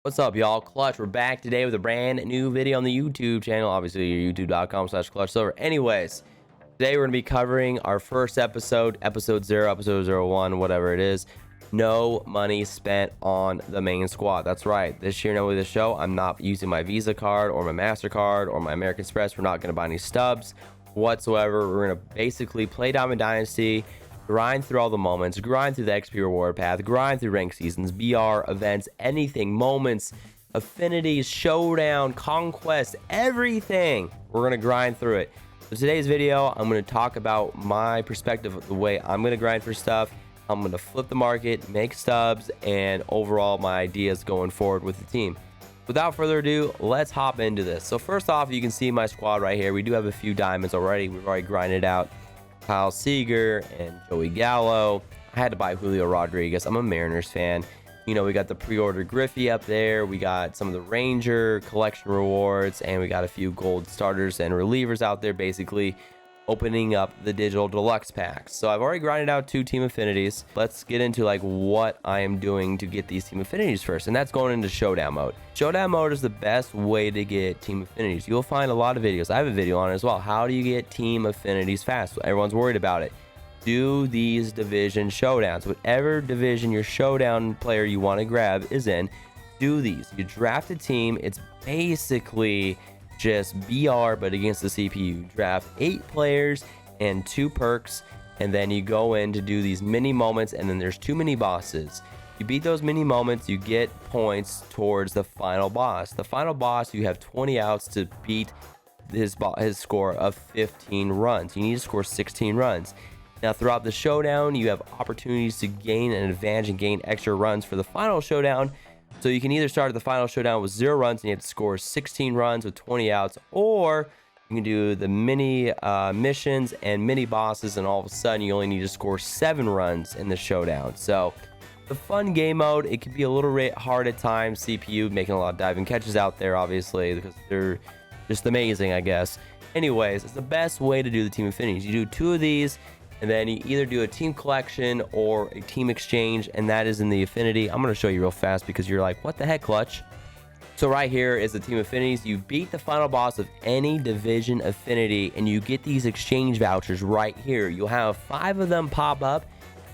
What's up, y'all? Clutch, we're back today with a brand new video on the YouTube channel. Obviously, youtube.com/clutchsilver. Anyways, today we're going to be covering our first episode 0, episode 01, whatever it is. No money spent on the main squad. That's right. This year, no, the show, I'm not using my Visa card or my MasterCard or my American Express. We're not going to buy any stubs whatsoever. We're going to basically play Diamond Dynasty, grind through all the moments, grind through the XP reward path, grind through rank seasons, BR, events, anything, moments, affinities, showdown, conquest, everything. We're going to grind through it. So today's video, I'm going to talk about my perspective of the way I'm going to grind for stuff. I'm going to flip the market, make stubs, and overall my ideas going forward with the team. Without further ado, let's hop into this. So first off, you can see my squad right here. We do have a few diamonds already. We've already grinded out Kyle Seager and Joey Gallo. I had to buy Julio Rodriguez. I'm a Mariners fan. You know, we got the pre-order Griffey up there. We got some of the Ranger collection rewards, and we got a few gold starters and relievers out there, basically opening up the digital deluxe packs. So I've already grinded out 2 team affinities. Let's get into like what I am doing to get these team affinities first, and that's going into showdown mode. Showdown mode is the best way to get team affinities. You'll find a lot of videos. I have a video on it as well. How do you get team affinities fast? Everyone's worried about it. Do these division showdowns. Whatever division your showdown player you want to grab is in, do these. You draft a team. It's basically just BR but against the CPU. Draft 8 players and 2 perks, and then you go in to do these mini moments, and then there's 2 mini bosses. You beat those mini moments, you get points towards the final boss. The final boss, you have 20 outs to beat his score of 15 runs. You need to score 16 runs. Now throughout the showdown, you have opportunities to gain an advantage and gain extra runs for the final showdown. So you can either start at the final showdown with 0 runs and you have to score 16 runs with 20 outs, or you can do the mini missions and mini bosses, and all of a sudden you only need to score 7 runs in the showdown. So the fun game mode, it can be a little bit hard at times. CPU making a lot of diving catches out there, obviously, because they're just amazing, I guess. Anyways, it's the best way to do the team affinities. You do 2 of these, and then you either do a team collection or a team exchange, and that is in the affinity. I'm going to show you real fast because you're like, what the heck, Clutch? So right here is the team affinities. You beat the final boss of any division affinity, and you get these exchange vouchers right here. You'll have 5 of them pop up,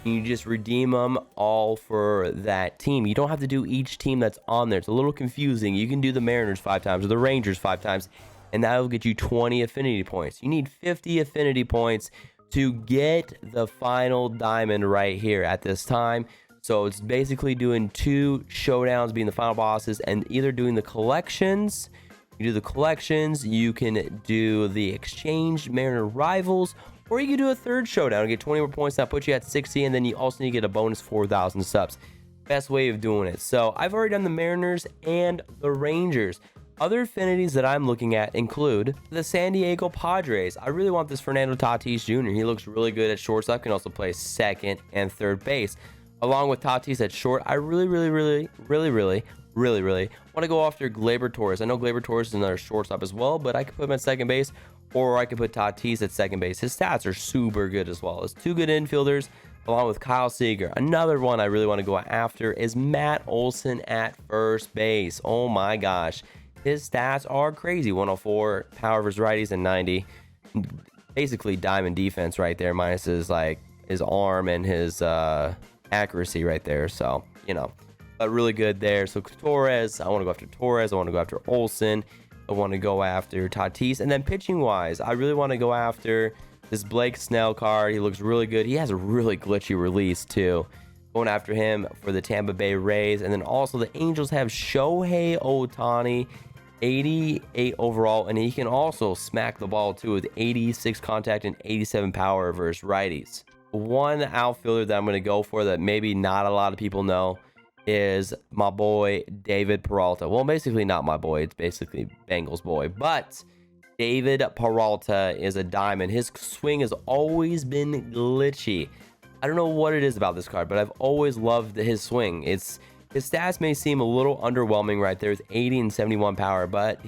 and you just redeem them all for that team. You don't have to do each team that's on there. It's a little confusing. You can do the Mariners 5 times or the Rangers 5 times, and that will get you 20 affinity points. You need 50 affinity points to get the final diamond right here at this time. So it's basically doing 2 showdowns being the final bosses, and either doing the collections. You do the collections, you can do the exchange Mariner rivals, or you can do a 3rd showdown and get 20 more points. That puts you at 60, and then you also need to get a bonus 4,000 subs. Best way of doing it. So I've already done the Mariners and the Rangers. Other affinities that I'm looking at include the San Diego Padres. I really want this Fernando Tatis Jr. He looks really good at shortstop, can also play 2nd and 3rd base. Along with Tatis at short, I really want to go after Gleyber Torres. I know Gleyber Torres is another shortstop as well, but I could put him at 2nd base, or I could put Tatis at 2nd base. His stats are super good as well. It's 2 good infielders, along with Kyle Seager. Another one I really want to go after is Matt Olson at 1st base. Oh my gosh. His stats are crazy. 104 power versus righties and 90. Basically diamond defense right there, minus his arm and his accuracy right there. So, you know, but really good there. So Torres, I want to go after Torres. I want to go after Olson. I want to go after Tatis. And then pitching wise, I really want to go after this Blake Snell card. He looks really good. He has a really glitchy release too. Going after him for the Tampa Bay Rays. And then also the Angels have Shohei Ohtani, 88 overall, and he can also smack the ball too with 86 contact and 87 power versus righties. One outfielder that I'm going to go for that maybe not a lot of people know is my boy David Peralta. Well, basically not my boy, it's basically Bengals boy, but David Peralta is a diamond. His swing has always been glitchy. I don't know what it is about this card, but I've always loved his swing. His stats may seem a little underwhelming right there with 80 and 71 power, but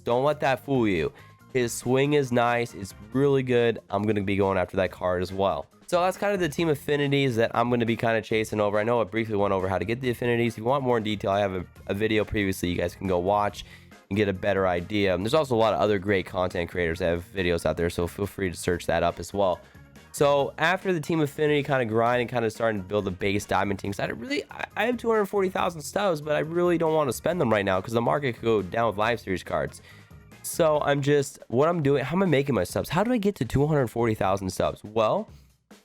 don't let that fool you. His swing is nice. It's really good. I'm going to be going after that card as well. So that's kind of the team affinities that I'm going to be kind of chasing over. I know I briefly went over how to get the affinities. If you want more in detail, I have a video previously you guys can go watch and get a better idea. And there's also a lot of other great content creators that have videos out there, so feel free to search that up as well. So after the team affinity kind of grind and kind of starting to build the base diamond teams, I have 240,000 stubs, but I really don't want to spend them right now because the market could go down with live series cards. So how am I making my stubs? How do I get to 240,000 stubs? Well,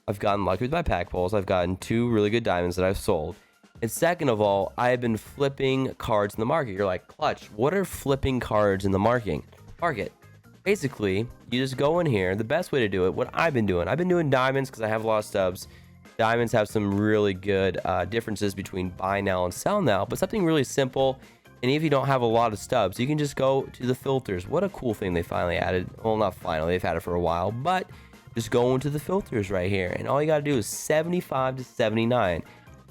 I've gotten lucky with my pack pulls. I've gotten 2 really good diamonds that I've sold. And second of all, I have been flipping cards in the market. You're like, Clutch, what are flipping cards in the market? Basically, you just go in here. The best way to do it, what I've been doing diamonds because I have a lot of stubs. Diamonds have some really good differences between buy now and sell now, but something really simple. And if you don't have a lot of stubs, you can just go to the filters. What a cool thing they finally added. Well, not finally, they've had it for a while, but just go into the filters right here. And all you got to do is 75 to 79.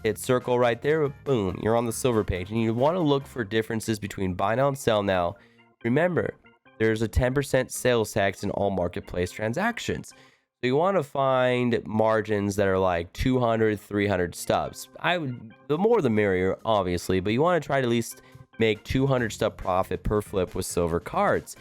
Hit circle right there, boom, you're on the silver page. And you want to look for differences between buy now and sell now. Remember, there's a 10% sales tax in all marketplace transactions. So you want to find margins that are like 200, 300 stubs. The more the merrier, obviously, but you want to try to at least make 200 stub profit per flip with silver cards.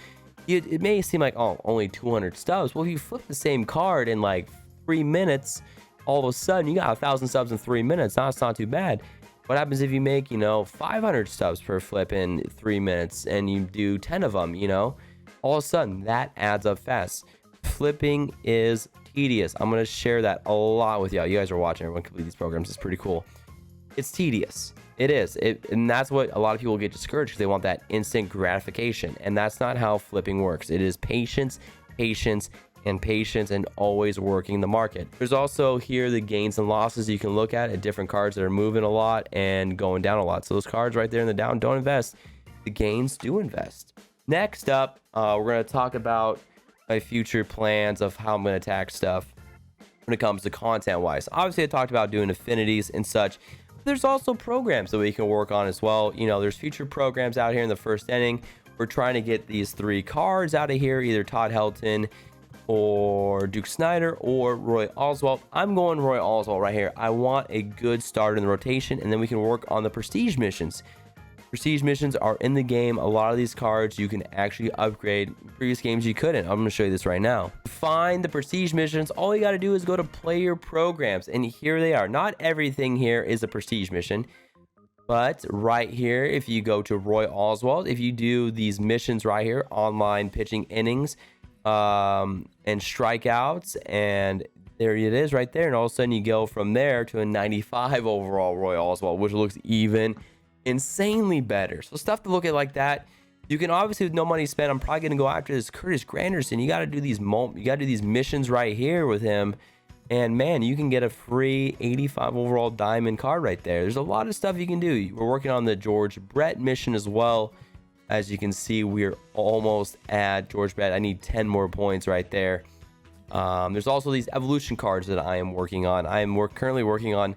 It may seem like, oh, only 200 stubs. Well, if you flip the same card in like 3 minutes, all of a sudden you got 1,000 stubs in 3 minutes. Now it's not too bad. What happens if you make, 500 stubs per flip in 3 minutes and you do 10 of them, all of a sudden that adds up fast. Flipping is tedious. I'm going to share that a lot with y'all. You guys are watching, everyone complete these programs. It's pretty cool. It's tedious. It is. And that's what a lot of people get discouraged because they want that instant gratification. And that's not how flipping works. It is patience, patience, and patience, and always working the market. There's also here the gains and losses you can look at different cards that are moving a lot and going down a lot. So those cards right there in the down don't invest. The gains do invest. Next up, we're going to talk about my future plans of how I'm going to attack stuff when it comes to content wise. Obviously, I talked about doing affinities and such. There's also programs that we can work on as well. There's future programs out here in the first inning. We're trying to get these 3 cards out of here, either Todd Helton or Duke Snider or Roy Oswalt. I'm going Roy Oswalt right here. I want a good start in the rotation, and then we can work on the prestige missions. Prestige missions are in the game. A lot of these cards you can actually upgrade. Previous games you couldn't. I'm going to show you this right now. To find the prestige missions, all you got to do is go to player programs, and here they are. Not everything here is a prestige mission, but right here, if you go to Roy Oswalt, if you do these missions right here, online pitching innings, and strikeouts, and there it is right there, and all of a sudden you go from there to a 95 overall Roy Oswalt, which looks even insanely better. So stuff to look at like that. You can obviously, with no money spent, I'm probably gonna go after this Curtis Granderson. You got to do these missions right here with him, and man, you can get a free 85 overall diamond card right there. There's a lot of stuff you can do. We're working on the George Brett mission as well. As you can see, we're almost at George Brett. I need 10 more points right there. There's also these evolution cards that I am working on. Currently working on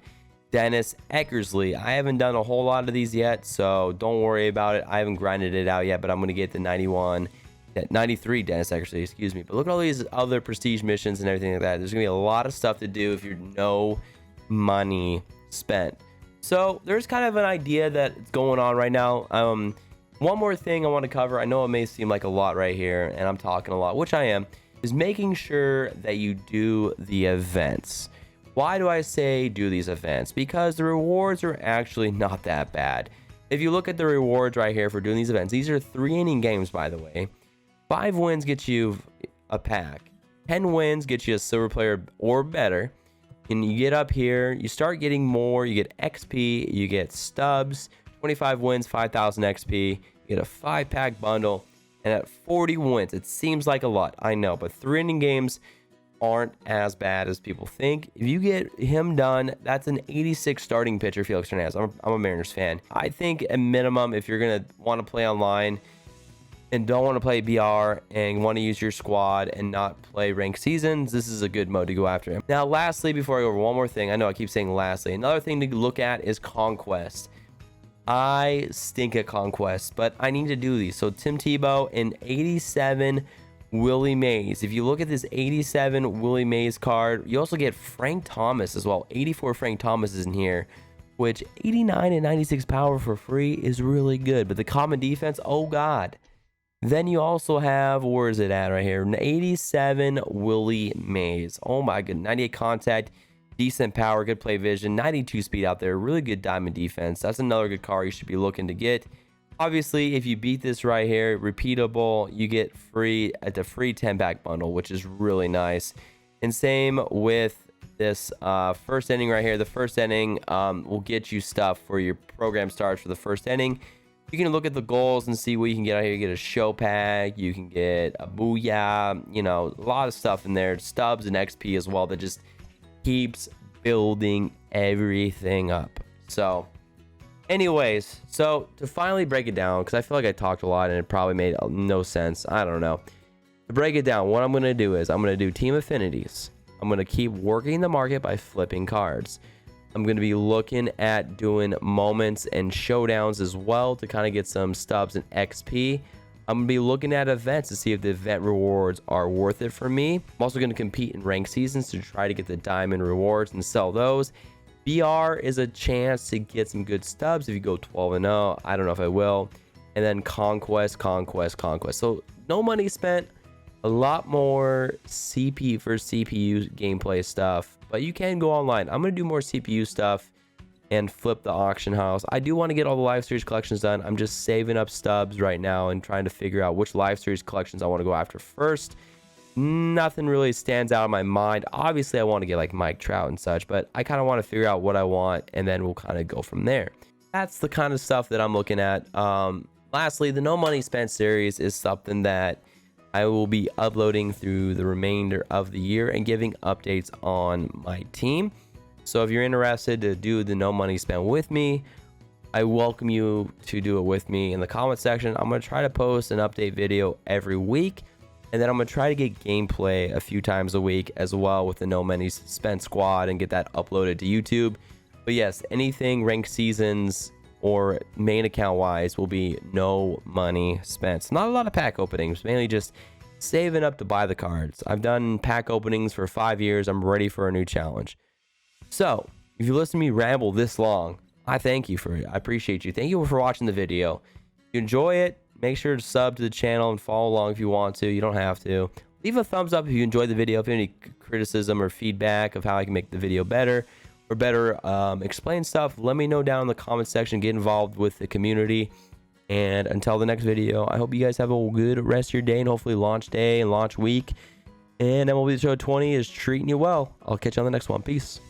Dennis Eckersley. I haven't done a whole lot of these yet, so don't worry about it. I haven't grinded it out yet, but I'm going to get the 93 Dennis Eckersley, excuse me. But look at all these other prestige missions and everything like that. There's going to be a lot of stuff to do if you're no money spent. So there's kind of an idea that's going on right now. One more thing I want to cover. I know it may seem like a lot right here, and I'm talking a lot, which I am, is making sure that you do the events. Why do I say do these events? Because the rewards are actually not that bad. If you look at the rewards right here for doing these events, these are 3-inning games, by the way. 5 wins get you a pack. 10 wins get you a silver player or better. And you get up here, you start getting more. You get XP, you get stubs. 25 wins, 5,000 XP. You get a 5-pack bundle. And at 40 wins, it seems like a lot, I know, but 3-inning games aren't as bad as people think. If you get him done, that's an 86 starting pitcher, Felix Hernandez. I'm a Mariners fan. I think at minimum, if you're going to want to play online and don't want to play BR and want to use your squad and not play ranked seasons, this is a good mode to go after him. Now, lastly, before I go over one more thing, I know I keep saying lastly, another thing to look at is Conquest. I stink at Conquest, but I need to do these. So Tim Tebow, an 87 Willie Mays. If you look at this 87 Willie Mays card, you also get Frank Thomas as well. 84 Frank Thomas is in here, which 89 and 96 power for free is really good. But the common defense, oh God. Then you also have, where is it at right here? 87 Willie Mays. Oh my goodness. 98 contact, decent power, good play vision, 92 speed out there, really good diamond defense. That's another good card you should be looking to get. Obviously, if you beat this right here, repeatable, you get free at the free 10-pack bundle, which is really nice. And same with this first inning right here. The first inning will get you stuff for your program starts for the first inning. You can look at the goals and see what you can get out here. You get a show pack, you can get a booyah, you know, a lot of stuff in there. Stubs and XP as well that just keeps building everything up. So anyways, so to finally break it down, because I feel like I talked a lot and it probably made no sense. I don't know. To break it down, what I'm going to do is I'm going to do team affinities. I'm going to keep working the market by flipping cards. I'm going to be looking at doing moments and showdowns as well to kind of get some stubs and XP. I'm going to be looking at events to see if the event rewards are worth it for me. I'm also going to compete in ranked seasons to try to get the diamond rewards and sell those. BR is a chance to get some good stubs if you go 12-0. I don't know if I will. And then conquest. So no money spent. A lot more CPU for CPU gameplay stuff, but you can go online. I'm going to do more CPU stuff and flip the auction house. I do want to get all the live series collections done. I'm just saving up stubs right now and trying to figure out which live series collections I want to go after first. Nothing really stands out in my mind. Obviously, I want to get like Mike Trout and such, but I kind of want to figure out what I want, and then we'll kind of go from there. That's the kind of stuff that I'm looking at. Lastly, the no money spent series is something that I will be uploading through the remainder of the year and giving updates on my team. So if you're interested to do the no money spent with me, I welcome you to do it with me in the comment section. I'm going to try to post an update video every week, and then I'm going to try to get gameplay a few times a week as well with the no money spent squad and get that uploaded to YouTube. But yes, anything ranked seasons or main account wise will be no money spent. So not a lot of pack openings, mainly just saving up to buy the cards. I've done pack openings for 5 years. I'm ready for a new challenge. So if you listen to me ramble this long, I thank you for it. I appreciate you. Thank you for watching the video. If you enjoy it, make sure to sub to the channel and follow along if you want to. You don't have to. Leave a thumbs up if you enjoyed the video. If you have any criticism or feedback of how I can make the video better or better explain stuff, let me know down in the comment section. Get involved with the community. And until the next video, I hope you guys have a good rest of your day and hopefully launch day and launch week. And MLB The Show 20 is treating you well. I'll catch you on the next one. Peace.